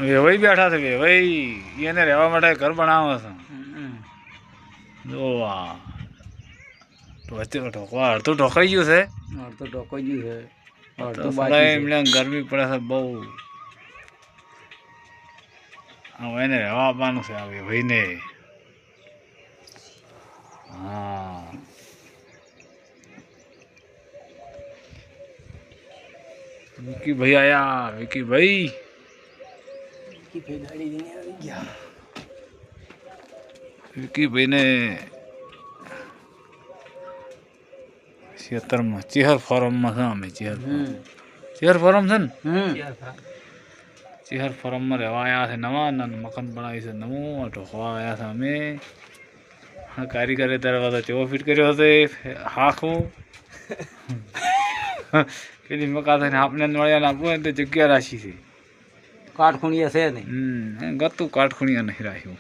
વેવાઈ બેઠા છે વેવાઈ એને રહેવા માટે ઘર બનાવે છે જો આ અડધું ઢોકાઈ ગયું છે અડધું ઢોકાઈ ગયું છે અડધું એમને ગરમી પડે છે બહુ હવે એને રહેવા આપવાનું છે આ વેવાઈને હા विकी भाई आया विकी भाई विकी भाई ने क्षेत्र में चेहर फॉर्म में था हमें चेहर फॉर्म था चेहर फॉर्म में रहवा आया थे नवा मकान बनाई से नवो ढोकवा आया था हमें हाँ कारीगरे दरवाजा चो फिट करो हाखो પેલી મકાન આપણે નળિયા નાખવું તો જગ્યા રાખી છે કાઠખૂણિયા છે નહીં ગતું કાઠખૂણિયા નહીં રાખ્યું